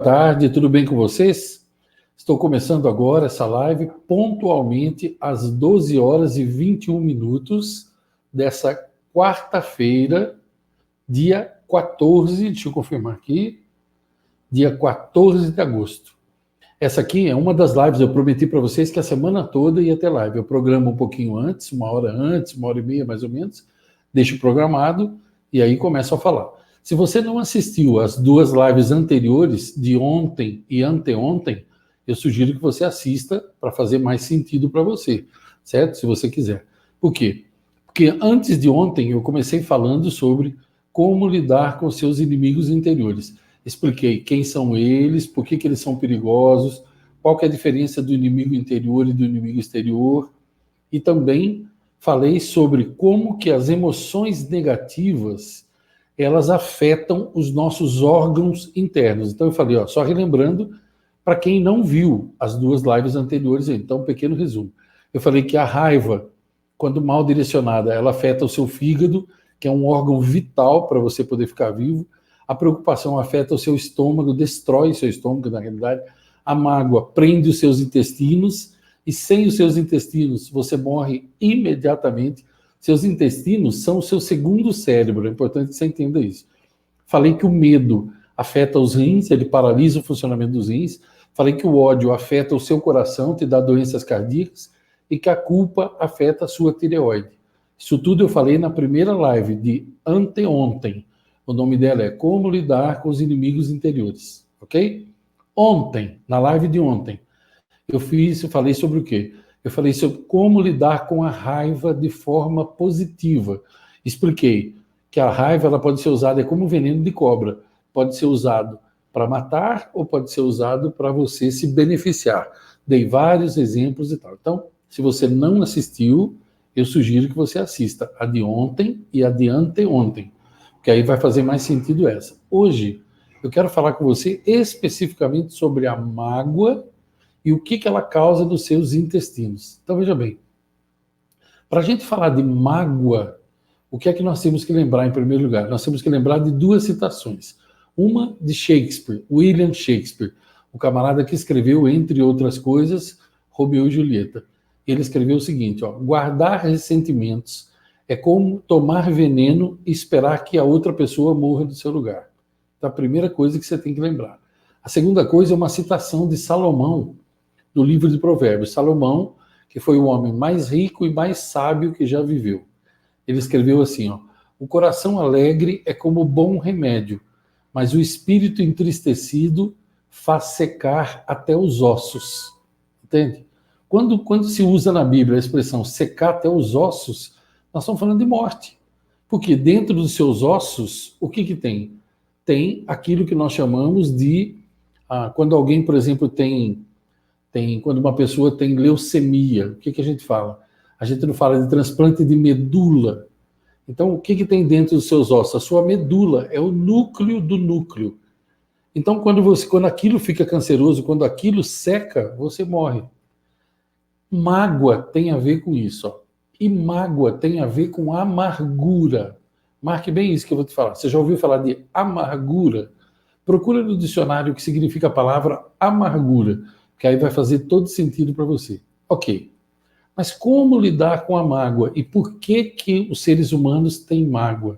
Tarde, tudo bem com vocês? Estou começando agora essa live pontualmente às 12 horas e 21 minutos dessa quarta-feira, dia 14, deixa eu confirmar aqui, dia 14 de agosto. Essa aqui é uma das lives, eu prometi para vocês que a semana toda ia ter live. Eu programo um pouquinho antes, uma hora antes, uma hora e meia mais ou menos, deixo programado e aí começo a falar. Se você não assistiu às duas lives anteriores, de ontem e anteontem, eu sugiro que você assista para fazer mais sentido para você, certo? Se você quiser. Por quê? Porque antes de ontem eu comecei falando sobre como lidar com seus inimigos interiores. Expliquei quem são eles, por que eles são perigosos, qual que é a diferença do inimigo interior e do inimigo exterior, e também falei sobre como que as emoções negativas elas afetam os nossos órgãos internos. Então eu falei, ó, só relembrando, para quem não viu as duas lives anteriores, então um pequeno resumo. Eu falei que a raiva, quando mal direcionada, ela afeta o seu fígado, que é um órgão vital para você poder ficar vivo. A preocupação afeta o seu estômago, destrói o seu estômago, na realidade. A mágoa prende os seus intestinos, e sem os seus intestinos você morre imediatamente. Seus intestinos são o seu segundo cérebro, é importante que você entenda isso. Falei que o medo afeta os rins, ele paralisa o funcionamento dos rins. Falei que o ódio afeta o seu coração, te dá doenças cardíacas, e que a culpa afeta a sua tireoide. Isso tudo eu falei na primeira live de anteontem. O nome dela é Como Lidar com os Inimigos Interiores, ok? Ontem, na live de ontem, eu falei sobre o quê? Eu falei sobre como lidar com a raiva de forma positiva. Expliquei que a raiva ela pode ser usada como veneno de cobra. Pode ser usado para matar ou pode ser usado para você se beneficiar. Dei vários exemplos e tal. Então, se você não assistiu, eu sugiro que você assista a de ontem e a de anteontem, porque aí vai fazer mais sentido essa. Hoje, eu quero falar com você especificamente sobre a mágoa e o que ela causa nos seus intestinos. Então, veja bem, para a gente falar de mágoa, o que é que nós temos que lembrar em primeiro lugar? Nós temos que lembrar de duas citações. Uma de Shakespeare, William Shakespeare, o camarada que escreveu, entre outras coisas, Romeu e Julieta. Ele escreveu o seguinte, ó, guardar ressentimentos é como tomar veneno e esperar que a outra pessoa morra no seu lugar. Então, a primeira coisa que você tem que lembrar. A segunda coisa é uma citação de Salomão, do livro de Provérbios. Salomão, que foi o homem mais rico e mais sábio que já viveu. Ele escreveu assim, ó, o coração alegre é como bom remédio, mas o espírito entristecido faz secar até os ossos. Entende? Quando se usa na Bíblia a expressão secar até os ossos, nós estamos falando de morte. Porque dentro dos seus ossos, o que tem? Tem aquilo que nós chamamos de... quando alguém, por exemplo, quando uma pessoa tem leucemia, o que a gente fala? A gente não fala de transplante de medula. Então, o que tem dentro dos seus ossos? A sua medula é o núcleo do núcleo. Então, quando aquilo fica canceroso, quando aquilo seca, você morre. Mágoa tem a ver com isso. Ó. E mágoa tem a ver com amargura. Marque bem isso que eu vou te falar. Você já ouviu falar de amargura? Procura no dicionário o que significa a palavra amargura, que aí vai fazer todo sentido para você. Ok, mas como lidar com a mágoa? E por que os seres humanos têm mágoa?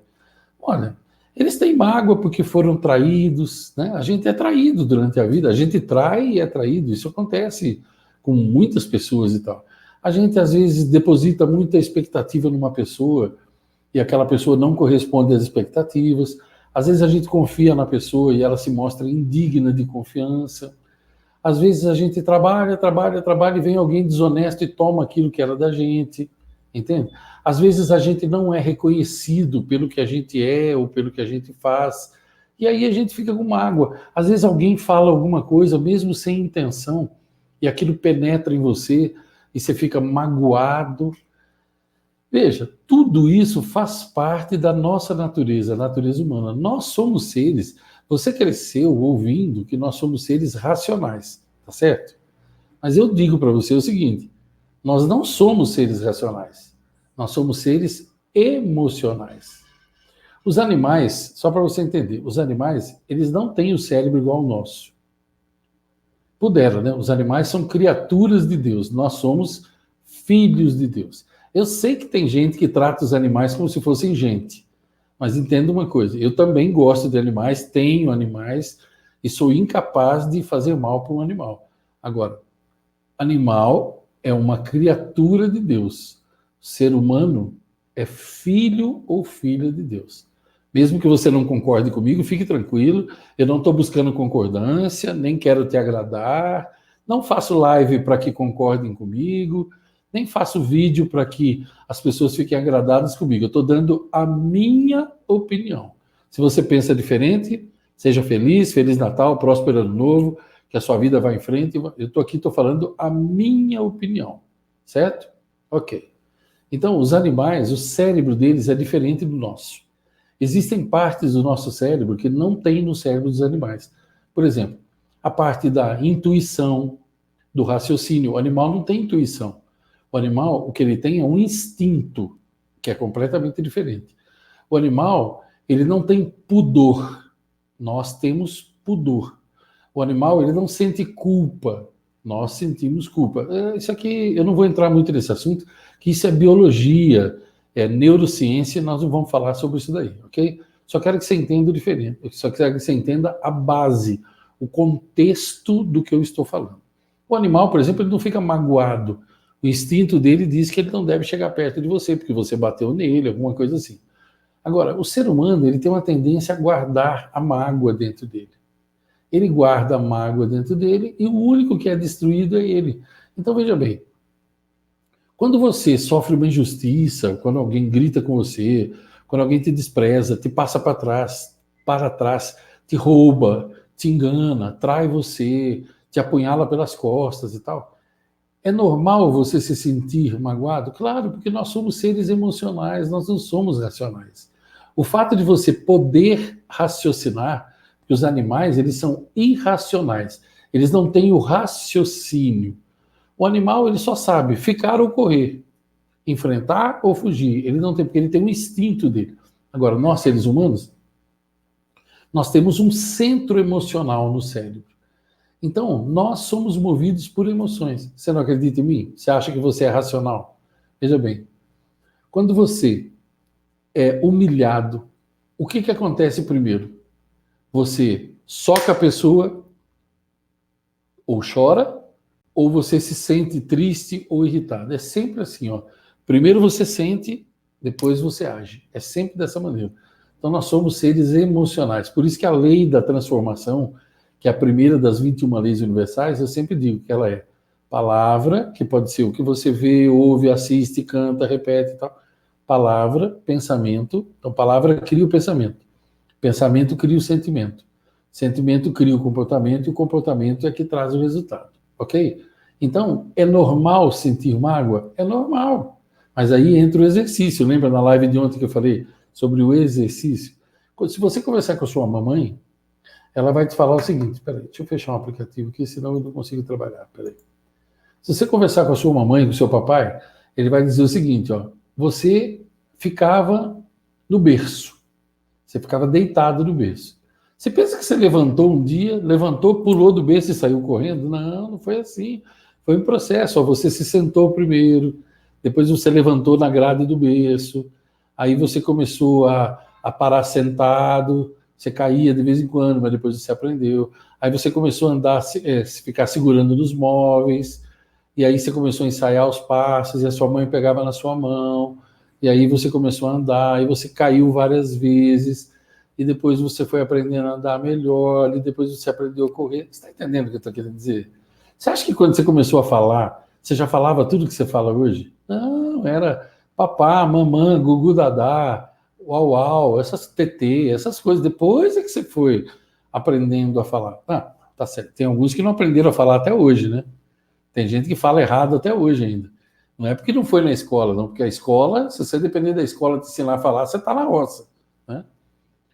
Olha, eles têm mágoa porque foram traídos, né? A gente é traído durante a vida, a gente trai e é traído, isso acontece com muitas pessoas e tal. A gente às vezes deposita muita expectativa numa pessoa e aquela pessoa não corresponde às expectativas. Às vezes a gente confia na pessoa e ela se mostra indigna de confiança. Às vezes a gente trabalha e vem alguém desonesto e toma aquilo que era da gente, entende? Às vezes a gente não é reconhecido pelo que a gente é ou pelo que a gente faz, e aí a gente fica com mágoa. Às vezes alguém fala alguma coisa, mesmo sem intenção, e aquilo penetra em você, e você fica magoado. Veja, tudo isso faz parte da nossa natureza, a natureza humana. Nós somos seres... Você cresceu ouvindo que nós somos seres racionais, tá certo? Mas eu digo para você o seguinte, nós não somos seres racionais, nós somos seres emocionais. Os animais, só para você entender, os animais, eles não têm o cérebro igual ao nosso. Pudera, né? Os animais são criaturas de Deus, nós somos filhos de Deus. Eu sei que tem gente que trata os animais como se fossem gente, mas entenda uma coisa, eu também gosto de animais, tenho animais e sou incapaz de fazer mal para um animal. Agora, animal é uma criatura de Deus. Ser humano é filho ou filha de Deus. Mesmo que você não concorde comigo, fique tranquilo, eu não estou buscando concordância, nem quero te agradar, não faço live para que concordem comigo, nem faço vídeo para que as pessoas fiquem agradadas comigo. Eu estou dando a minha opinião. Se você pensa diferente, seja feliz, Feliz Natal, próspero Ano Novo, que a sua vida vá em frente. Eu estou aqui, estou falando a minha opinião, certo? Ok. Então, os animais, o cérebro deles é diferente do nosso. Existem partes do nosso cérebro que não tem no cérebro dos animais. Por exemplo, a parte da intuição, do raciocínio. O animal não tem intuição. O animal, o que ele tem é um instinto, que é completamente diferente. O animal, ele não tem pudor. Nós temos pudor. O animal, ele não sente culpa. Nós sentimos culpa. Isso aqui, eu não vou entrar muito nesse assunto, que isso é biologia, é neurociência, nós não vamos falar sobre isso daí, ok? Só quero que você entenda o diferente, só quero que você entenda a base, o contexto do que eu estou falando. O animal, por exemplo, ele não fica magoado. O instinto dele diz que ele não deve chegar perto de você, porque você bateu nele, alguma coisa assim. Agora, o ser humano, ele tem uma tendência a guardar a mágoa dentro dele. Ele guarda a mágoa dentro dele e o único que é destruído é ele. Então, veja bem, quando você sofre uma injustiça, quando alguém grita com você, quando alguém te despreza, te passa para trás, te rouba, te engana, trai você, te apunhala pelas costas e tal, é normal você se sentir magoado? Claro, porque nós somos seres emocionais, nós não somos racionais. O fato de você poder raciocinar, porque os animais, eles são irracionais, eles não têm o raciocínio. O animal, ele só sabe ficar ou correr, enfrentar ou fugir. Ele não tem, porque ele tem um instinto dele. Agora, nós, seres humanos, nós temos um centro emocional no cérebro. Então, nós somos movidos por emoções. Você não acredita em mim? Você acha que você é racional? Veja bem, quando você é humilhado, o que acontece primeiro? Você soca a pessoa, ou chora, ou você se sente triste ou irritado. É sempre assim, ó. Primeiro você sente, depois você age. É sempre dessa maneira. Então nós somos seres emocionais. Por isso que a lei da transformação, que é a primeira das 21 leis universais, eu sempre digo que ela é palavra, que pode ser o que você vê, ouve, assiste, canta, repete e tal. Palavra, pensamento. Então palavra cria o pensamento. Pensamento cria o sentimento. Sentimento cria o comportamento e o comportamento é que traz o resultado. Ok? Então, é normal sentir mágoa? É normal. Mas aí entra o exercício. Lembra na live de ontem que eu falei sobre o exercício? Se você conversar com a sua mamãe, ela vai te falar o seguinte, peraí, deixa eu fechar um aplicativo aqui, senão eu não consigo trabalhar, peraí. Se você conversar com a sua mamãe, com o seu papai, ele vai dizer o seguinte, ó, você ficava no berço, você ficava deitado no berço. Você pensa que você levantou um dia, levantou, pulou do berço e saiu correndo? Não, não foi assim. Foi um processo. Ó, você se sentou primeiro, depois você levantou na grade do berço, aí você começou a parar sentado, você caía de vez em quando, mas depois você aprendeu. Aí você começou a andar, ficar segurando nos móveis, e aí você começou a ensaiar os passos, e a sua mãe pegava na sua mão, e aí você começou a andar, e você caiu várias vezes, e depois você foi aprendendo a andar melhor, e depois você aprendeu a correr. Você está entendendo o que eu estou querendo dizer? Você acha que quando você começou a falar, você já falava tudo que você fala hoje? Não, era papá, mamã, gugu dadá, uau, uau, essas TT, essas coisas. Depois é que você foi aprendendo a falar. Ah, tá certo. Tem alguns que não aprenderam a falar até hoje, né? Tem gente que fala errado até hoje ainda. Não é porque não foi na escola, não, porque a escola, se você depender da escola te ensinar a falar, você está na roça, né?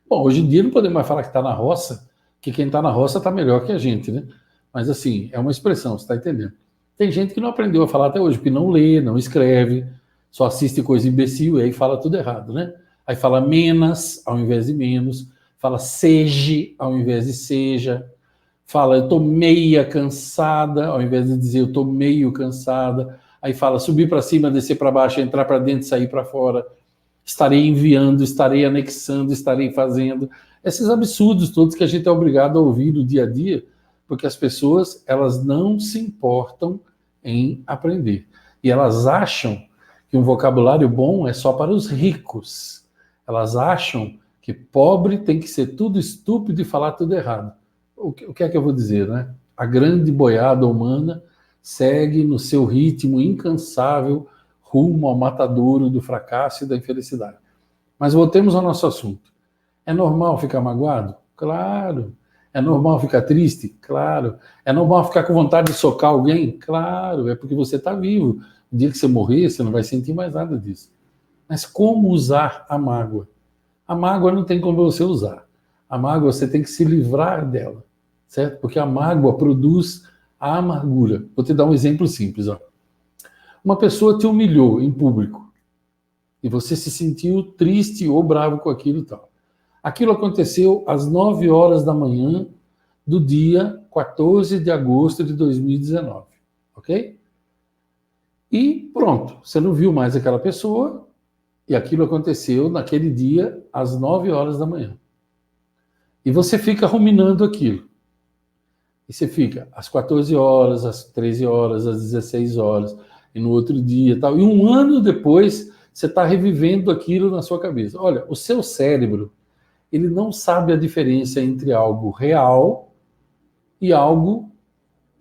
Bom, hoje em dia não podemos mais falar que está na roça, que quem está na roça está melhor que a gente, né? Mas assim, é uma expressão, você está entendendo? Tem gente que não aprendeu a falar até hoje, porque não lê, não escreve, só assiste coisa imbecil e aí fala tudo errado, né? Aí fala menos ao invés de menos, fala seja ao invés de seja, fala, eu estou meia cansada, ao invés de dizer eu estou meio cansada. Aí fala, subir para cima, descer para baixo, entrar para dentro, sair para fora. Estarei enviando, estarei anexando, estarei fazendo. Esses absurdos todos que a gente é obrigado a ouvir no dia a dia, porque as pessoas, elas não se importam em aprender. E elas acham que um vocabulário bom é só para os ricos. Elas acham que pobre tem que ser tudo estúpido e falar tudo errado. O que é que eu vou dizer, né? A grande boiada humana segue no seu ritmo incansável rumo ao matadouro do fracasso e da infelicidade. Mas voltemos ao nosso assunto. É normal ficar magoado? Claro. É normal ficar triste? Claro. É normal ficar com vontade de socar alguém? Claro. É porque você está vivo. O dia que você morrer, você não vai sentir mais nada disso. Mas como usar a mágoa? A mágoa não tem como você usar. A mágoa você tem que se livrar dela, certo? Porque a mágoa produz a amargura. Vou te dar um exemplo simples. Ó. Uma pessoa te humilhou em público e você se sentiu triste ou bravo com aquilo e tal. Aquilo aconteceu às 9 horas da manhã do dia 14 de agosto de 2019, ok? E pronto, você não viu mais aquela pessoa e aquilo aconteceu naquele dia às 9 horas da manhã. E você fica ruminando aquilo. E você fica às 14 horas, às 13 horas, às 16 horas, e no outro dia tal. E um ano depois, você está revivendo aquilo na sua cabeça. Olha, o seu cérebro, ele não sabe a diferença entre algo real e algo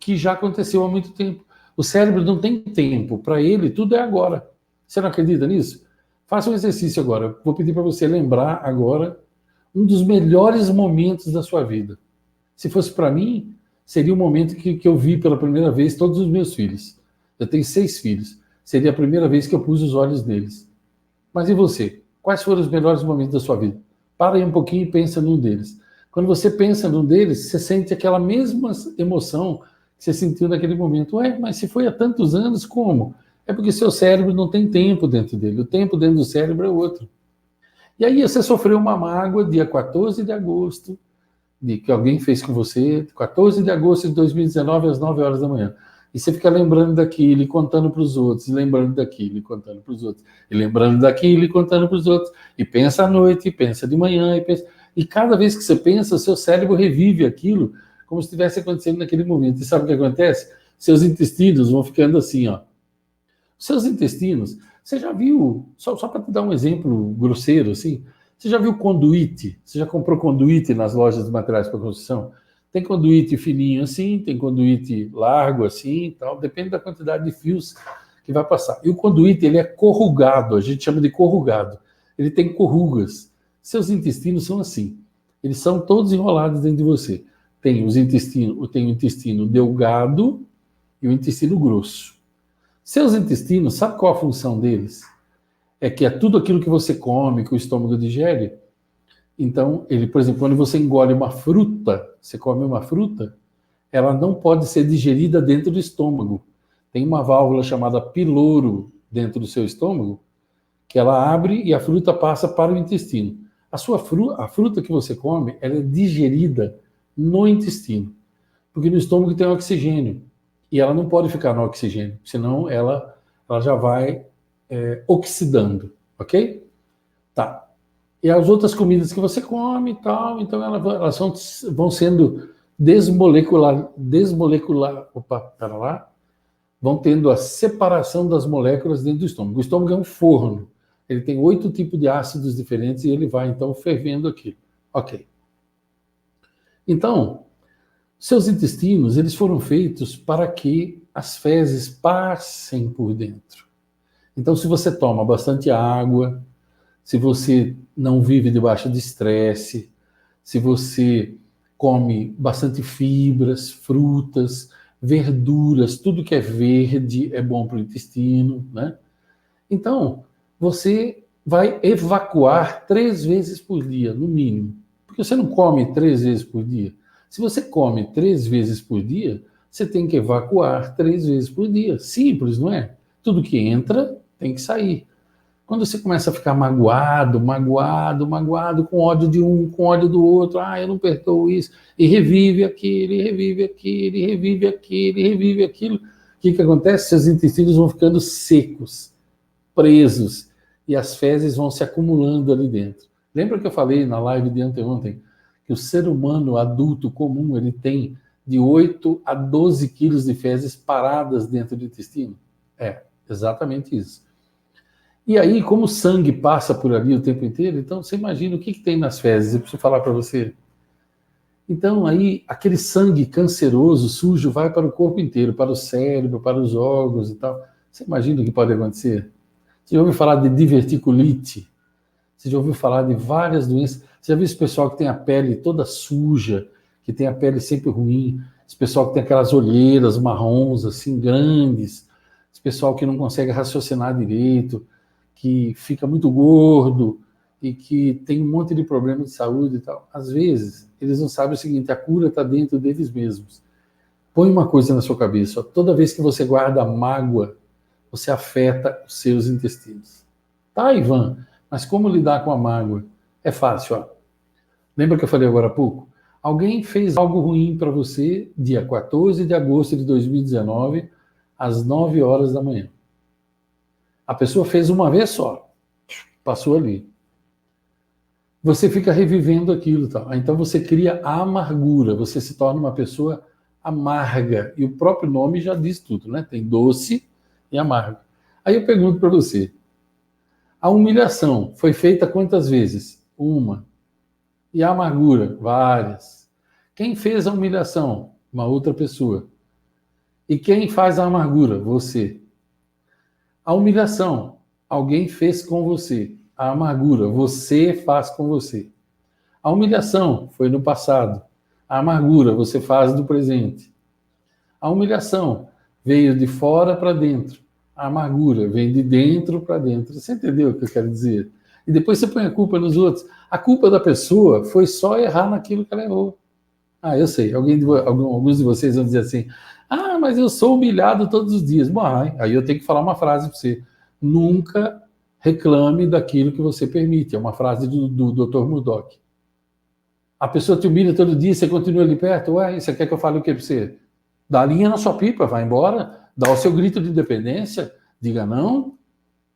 que já aconteceu há muito tempo. O cérebro não tem tempo. Para ele, tudo é agora. Você não acredita nisso? Faça um exercício agora. Vou pedir para você lembrar agora um dos melhores momentos da sua vida. Se fosse para mim, seria o momento que eu vi pela primeira vez todos os meus filhos. Eu tenho 6 filhos. Seria a primeira vez que eu pus os olhos neles. Mas e você? Quais foram os melhores momentos da sua vida? Para aí um pouquinho e pensa num deles. Quando você pensa num deles, você sente aquela mesma emoção que você sentiu naquele momento. Ué, mas se foi há tantos anos, como? É porque seu cérebro não tem tempo dentro dele. O tempo dentro do cérebro é outro. E aí você sofreu uma mágoa dia 14 de agosto, de que alguém fez com você, 14 de agosto de 2019, às 9 horas da manhã. E você fica lembrando daquilo e contando para os outros, e lembrando daquilo e contando para os outros, e lembrando daquilo e contando para os outros, e pensa à noite, e pensa de manhã, e cada vez que você pensa, o seu cérebro revive aquilo como se estivesse acontecendo naquele momento. E sabe o que acontece? Seus intestinos vão ficando assim, ó. Seus intestinos, você já viu, só para te dar um exemplo grosseiro, assim, você já viu conduíte? Você já comprou conduíte nas lojas de materiais para construção? Tem conduíte fininho assim, tem conduíte largo assim, tal, depende da quantidade de fios que vai passar. E o conduíte, ele é corrugado, a gente chama de corrugado. Ele tem corrugas. Seus intestinos são assim. Eles são todos enrolados dentro de você. Tem o intestino delgado e o intestino grosso. Seus intestinos, sabe qual a função deles? É que é tudo aquilo que você come, que o estômago digere. Então, ele, por exemplo, quando você engole uma fruta, você come uma fruta, ela não pode ser digerida dentro do estômago. Tem uma válvula chamada piloro dentro do seu estômago, que ela abre e a fruta passa para o intestino. A fruta que você come, ela é digerida no intestino, porque no estômago tem oxigênio, e ela não pode ficar no oxigênio, senão ela já vai oxidando, ok? Tá. E as outras comidas que você come e tal, então elas vão sendo vão tendo a separação das moléculas dentro do estômago. O estômago é um forno, ele tem 8 tipos de ácidos diferentes e ele vai então fervendo aquilo. Ok. Então, seus intestinos, eles foram feitos para que as fezes passem por dentro. Então, se você toma bastante água, se você não vive debaixo de estresse, se você come bastante fibras, frutas, verduras, tudo que é verde é bom para o intestino, né? Então, você vai evacuar 3 vezes por dia, no mínimo. Porque você não come 3 vezes por dia. Se você come 3 vezes por dia, você tem que evacuar 3 vezes por dia. Simples, não é? Tudo que entra tem que sair. Quando você começa a ficar magoado, com ódio de um, com ódio do outro, eu não perdoo isso, e revive aquilo, e revive aquilo, e revive aquilo, e revive aquilo, o que acontece? Seus intestinos vão ficando secos, presos, e as fezes vão se acumulando ali dentro. Lembra que eu falei na live de anteontem que o ser humano adulto comum, ele tem de 8 a 12 quilos de fezes paradas dentro do intestino? É, exatamente isso. E aí, como o sangue passa por ali o tempo inteiro, então você imagina o que tem nas fezes, eu preciso falar para você. Então aí, aquele sangue canceroso, sujo, vai para o corpo inteiro, para o cérebro, para os órgãos e tal. Você imagina o que pode acontecer? Você já ouviu falar de diverticulite? Você já ouviu falar de várias doenças? Você já viu esse pessoal que tem a pele toda suja, que tem a pele sempre ruim? Esse pessoal que tem aquelas olheiras marrons, assim, grandes? Esse pessoal que não consegue raciocinar direito, que fica muito gordo e que tem um monte de problema de saúde e tal. Às vezes, eles não sabem o seguinte, a cura está dentro deles mesmos. Põe uma coisa na sua cabeça, ó, toda vez que você guarda mágoa, você afeta os seus intestinos. Tá, Ivan, mas como lidar com a mágoa? É fácil, ó. Lembra que eu falei agora há pouco? Alguém fez algo ruim para você dia 14 de agosto de 2019, às 9 horas da manhã. A pessoa fez uma vez só, passou ali. Você fica revivendo aquilo, tá? Então você cria a amargura, você se torna uma pessoa amarga, e o próprio nome já diz tudo, né? Tem doce e amargo. Aí eu pergunto para você, a humilhação foi feita quantas vezes? Uma. E a amargura? Várias. Quem fez a humilhação? Uma outra pessoa. E quem faz a amargura? Você. A humilhação, alguém fez com você. A amargura, você faz com você. A humilhação foi no passado. A amargura, você faz no presente. A humilhação veio de fora para dentro. A amargura vem de dentro para dentro. Você entendeu o que eu quero dizer? E depois você põe a culpa nos outros. A culpa da pessoa foi só errar naquilo que ela errou. Eu sei. Alguns de vocês vão dizer assim, mas eu sou humilhado todos os dias. Bom, aí eu tenho que falar uma frase para você. Nunca reclame daquilo que você permite. É uma frase do Dr. Murdoch. A pessoa te humilha todo dia, você continua ali perto. Você quer que eu fale o que para você? Dá a linha na sua pipa, vai embora, dá o seu grito de independência, diga não.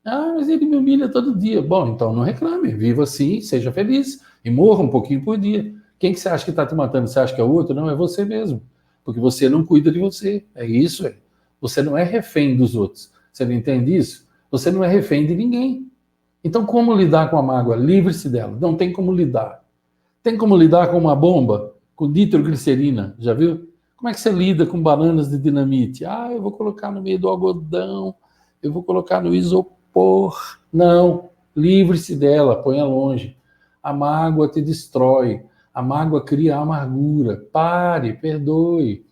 Mas ele me humilha todo dia. Bom, então não reclame, viva assim, seja feliz e morra um pouquinho por dia. Quem que você acha que está te matando? Você acha que é o outro? Não, é você mesmo. Porque você não cuida de você. É isso, é. Você não é refém dos outros. Você não entende isso? Você não é refém de ninguém. Então, como lidar com a mágoa? Livre-se dela. Não tem como lidar. Tem como lidar com uma bomba? Com nitroglicerina, já viu? Como é que você lida com bananas de dinamite? Eu vou colocar no meio do algodão, eu vou colocar no isopor. Não, livre-se dela, ponha longe. A mágoa te destrói. A mágoa cria amargura. Pare, perdoe.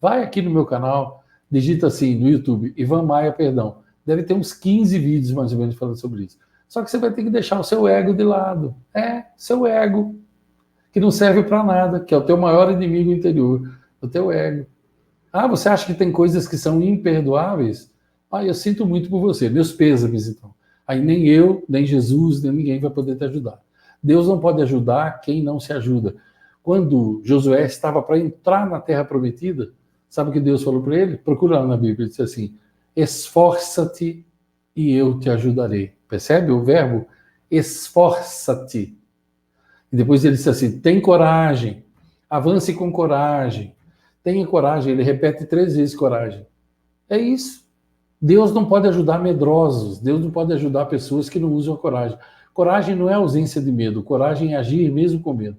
Vai aqui no meu canal, digita assim no YouTube, Ivan Maia Perdão. Deve ter uns 15 vídeos mais ou menos falando sobre isso. Só que você vai ter que deixar o seu ego de lado. Seu ego, que não serve para nada, que é o teu maior inimigo interior, o teu ego. Você acha que tem coisas que são imperdoáveis? Eu sinto muito por você. Meus pêsames, então. Aí nem eu, nem Jesus, nem ninguém vai poder te ajudar. Deus não pode ajudar quem não se ajuda. Quando Josué estava para entrar na Terra Prometida, sabe o que Deus falou para ele? Procura lá na Bíblia, ele disse assim, esforça-te e eu te ajudarei. Percebe o verbo? Esforça-te. E depois ele disse assim, tem coragem, avance com coragem, tenha coragem. Ele repete 3 vezes coragem. É isso. Deus não pode ajudar medrosos, Deus não pode ajudar pessoas que não usam a coragem. Coragem não é ausência de medo, coragem é agir mesmo com medo.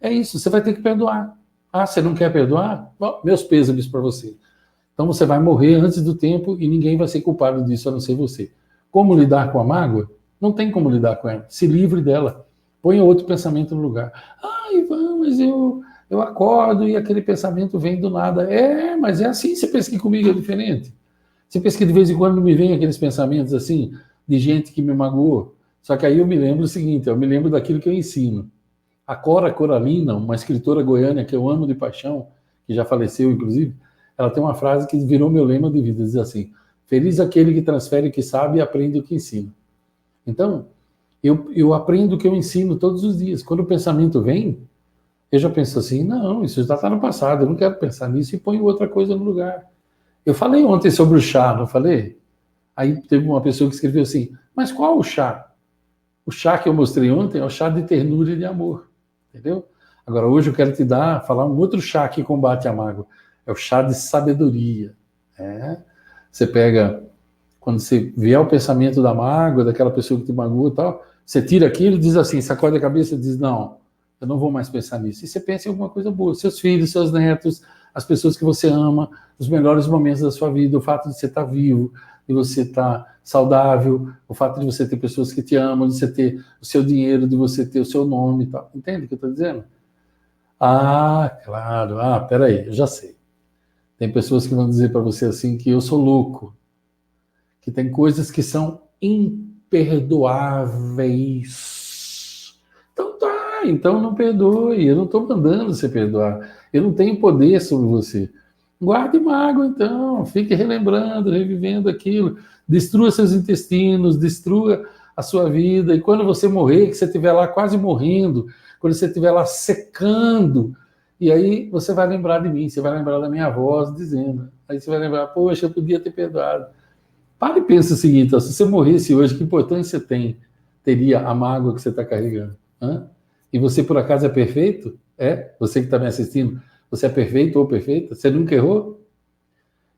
É isso, você vai ter que perdoar. Você não quer perdoar? Bom, meus pêsames para você. Então você vai morrer antes do tempo e ninguém vai ser culpado disso, a não ser você. Como lidar com a mágoa? Não tem como lidar com ela. Se livre dela. Ponha outro pensamento no lugar. Ivan, mas eu acordo e aquele pensamento vem do nada. Mas é assim, você pensa que comigo é diferente? Você pensa que de vez em quando me vem aqueles pensamentos assim, de gente que me magoou? Só que aí eu me lembro o seguinte, eu me lembro daquilo que eu ensino. A Cora Coralina, uma escritora goiana que eu amo de paixão, que já faleceu, inclusive, ela tem uma frase que virou meu lema de vida, diz assim, feliz aquele que transfere o que sabe e aprende o que ensina. Então, eu aprendo o que eu ensino todos os dias. Quando o pensamento vem, eu já penso assim, não, isso já está no passado, eu não quero pensar nisso e ponho outra coisa no lugar. Eu falei ontem sobre o chá, não falei? Aí teve uma pessoa que escreveu assim, mas qual o chá? O chá que eu mostrei ontem é o chá de ternura e de amor, entendeu? Agora, hoje eu quero falar um outro chá que combate a mágoa. É o chá de sabedoria. Né? Você pega, quando você vê o pensamento da mágoa, daquela pessoa que te magoou e tal, você tira aquilo e diz assim, sacode a cabeça e diz, não, eu não vou mais pensar nisso. E você pensa em alguma coisa boa, seus filhos, seus netos, as pessoas que você ama, os melhores momentos da sua vida, o fato de você estar vivo, de você estar saudável, o fato de você ter pessoas que te amam, de você ter o seu dinheiro, de você ter o seu nome e tal. Entende o que eu estou dizendo? Ah, claro. Ah, peraí, eu já sei. Tem pessoas que vão dizer para você assim que eu sou louco, que tem coisas que são imperdoáveis. Então tá, então não perdoe. Eu não estou mandando você perdoar. Eu não tenho poder sobre você. Guarde mágoa, então. Fique relembrando, revivendo aquilo. Destrua seus intestinos, destrua a sua vida. E quando você morrer, que você estiver lá quase morrendo, quando você estiver lá secando, e aí você vai lembrar de mim, você vai lembrar da minha voz dizendo. Aí você vai lembrar, poxa, eu podia ter perdoado. Para e pensa o seguinte, ó, se você morresse hoje, que importância teria a mágoa que você está carregando? Hã? E você, por acaso, é perfeito? É? Você que está me assistindo, você é perfeito ou perfeita? Você nunca errou?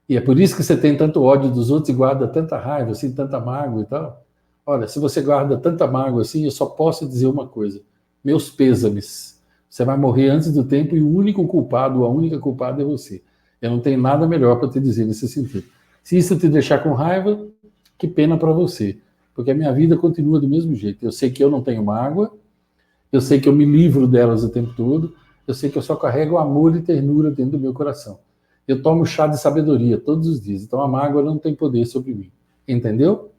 E é por isso que você tem tanto ódio dos outros e guarda tanta raiva, assim, tanta mágoa e tal? Olha, se você guarda tanta mágoa assim, eu só posso dizer uma coisa. Meus pêsames. Você vai morrer antes do tempo e o único culpado, ou a única culpada é você. Eu não tenho nada melhor para te dizer nesse sentido. Se isso te deixar com raiva, que pena para você. Porque a minha vida continua do mesmo jeito. Eu sei que eu não tenho mágoa, eu sei que eu me livro delas o tempo todo, eu sei que eu só carrego amor e ternura dentro do meu coração. Eu tomo chá de sabedoria todos os dias, então a mágoa não tem poder sobre mim. Entendeu?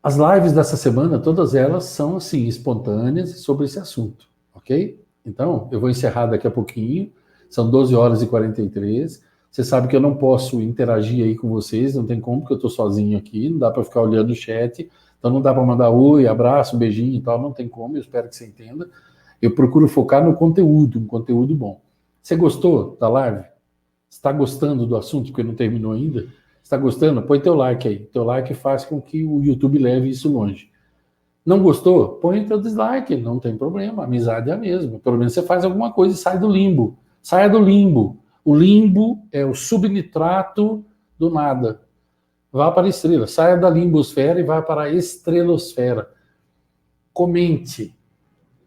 As lives dessa semana, todas elas são assim, espontâneas sobre esse assunto, ok? Então, eu vou encerrar daqui a pouquinho, são 12 horas e 43. Você sabe que eu não posso interagir aí com vocês, não tem como, porque eu estou sozinho aqui, não dá para ficar olhando o chat, então não dá para mandar oi, abraço, beijinho e tal, não tem como, eu espero que você entenda. Eu procuro focar no conteúdo, um conteúdo bom. Você gostou da live? Está gostando do assunto, porque não terminou ainda? Está gostando? Põe teu like aí. Teu like faz com que o YouTube leve isso longe. Não gostou? Põe teu dislike, não tem problema. A amizade é a mesma. Pelo menos você faz alguma coisa e sai do limbo. Saia do limbo. O limbo é o subnitrato do nada. Vá para a estrela. Saia da limbosfera e vá para a estrelosfera. Comente.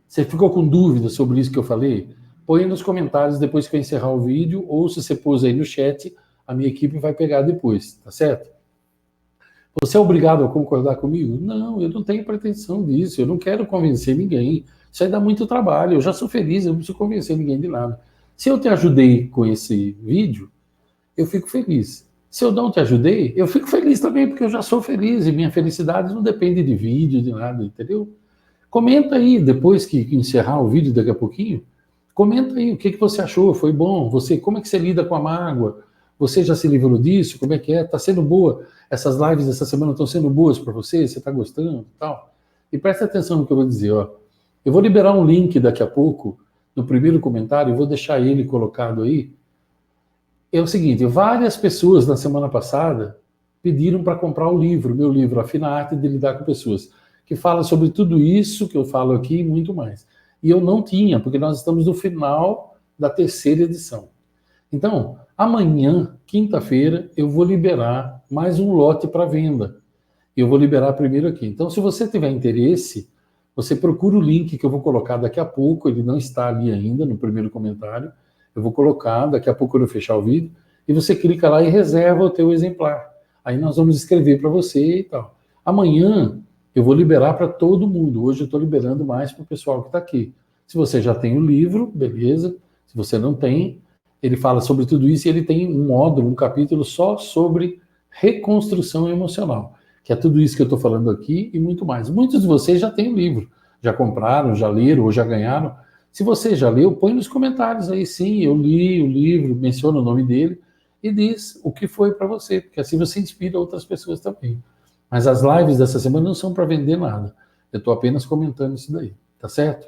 Você ficou com dúvida sobre isso que eu falei? Põe nos comentários depois que eu encerrar o vídeo, ou se você pôs aí no chat, a minha equipe vai pegar depois, tá certo? Você é obrigado a concordar comigo? Não, eu não tenho pretensão disso, eu não quero convencer ninguém. Isso aí dá muito trabalho, eu já sou feliz, eu não preciso convencer ninguém de nada. Se eu te ajudei com esse vídeo, eu fico feliz. Se eu não te ajudei, eu fico feliz também, porque eu já sou feliz e minha felicidade não depende de vídeo, de nada, entendeu? Comenta aí, depois que encerrar o vídeo daqui a pouquinho, comenta aí o que você achou, foi bom, você, como é que você lida com a mágoa? Você já se livrou disso? Como é que é? Está sendo boa? Essas lives dessa semana estão sendo boas para você? Você está gostando e tal? E preste atenção no que eu vou dizer, ó. Eu vou liberar um link daqui a pouco, no primeiro comentário, eu vou deixar ele colocado aí. É o seguinte, várias pessoas na semana passada pediram para comprar o livro, meu livro, A Fina Arte de Lidar com Pessoas, que fala sobre tudo isso que eu falo aqui e muito mais. E eu não tinha, porque nós estamos no final da terceira edição. Então, amanhã, quinta-feira, eu vou liberar mais um lote para venda. Eu vou liberar primeiro aqui. Então, se você tiver interesse, você procura o link que eu vou colocar daqui a pouco, ele não está ali ainda no primeiro comentário. Eu vou colocar daqui a pouco quando eu fechar o vídeo, e você clica lá e reserva o teu exemplar. Aí nós vamos escrever para você e tal. Amanhã eu vou liberar para todo mundo. Hoje eu estou liberando mais para o pessoal que está aqui. Se você já tem o livro, beleza. Se você não tem, ele fala sobre tudo isso e ele tem um módulo, um capítulo só sobre reconstrução emocional, que é tudo isso que eu estou falando aqui e muito mais. Muitos de vocês já têm o livro, já compraram, já leram ou já ganharam. Se você já leu, põe nos comentários aí, sim, eu li o livro, menciona o nome dele e diz o que foi para você, porque assim você inspira outras pessoas também. Mas as lives dessa semana não são para vender nada. Eu estou apenas comentando isso daí, tá certo?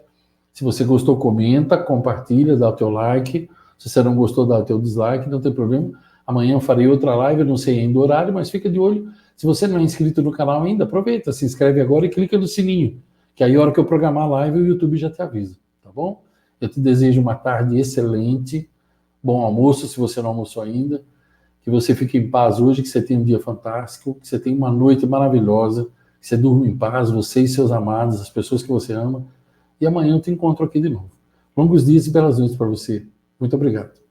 Se você gostou, comenta, compartilha, dá o teu like. Se você não gostou, dá o teu dislike, não tem problema. Amanhã eu farei outra live, eu não sei ainda o horário, mas fica de olho. Se você não é inscrito no canal ainda, aproveita, se inscreve agora e clica no sininho, que aí a hora que eu programar a live, o YouTube já te avisa, tá bom? Eu te desejo uma tarde excelente, bom almoço, se você não almoçou ainda, que você fique em paz hoje, que você tenha um dia fantástico, que você tenha uma noite maravilhosa, que você durma em paz, você e seus amados, as pessoas que você ama, e amanhã eu te encontro aqui de novo. Longos dias e belas noites para você. Muito obrigado.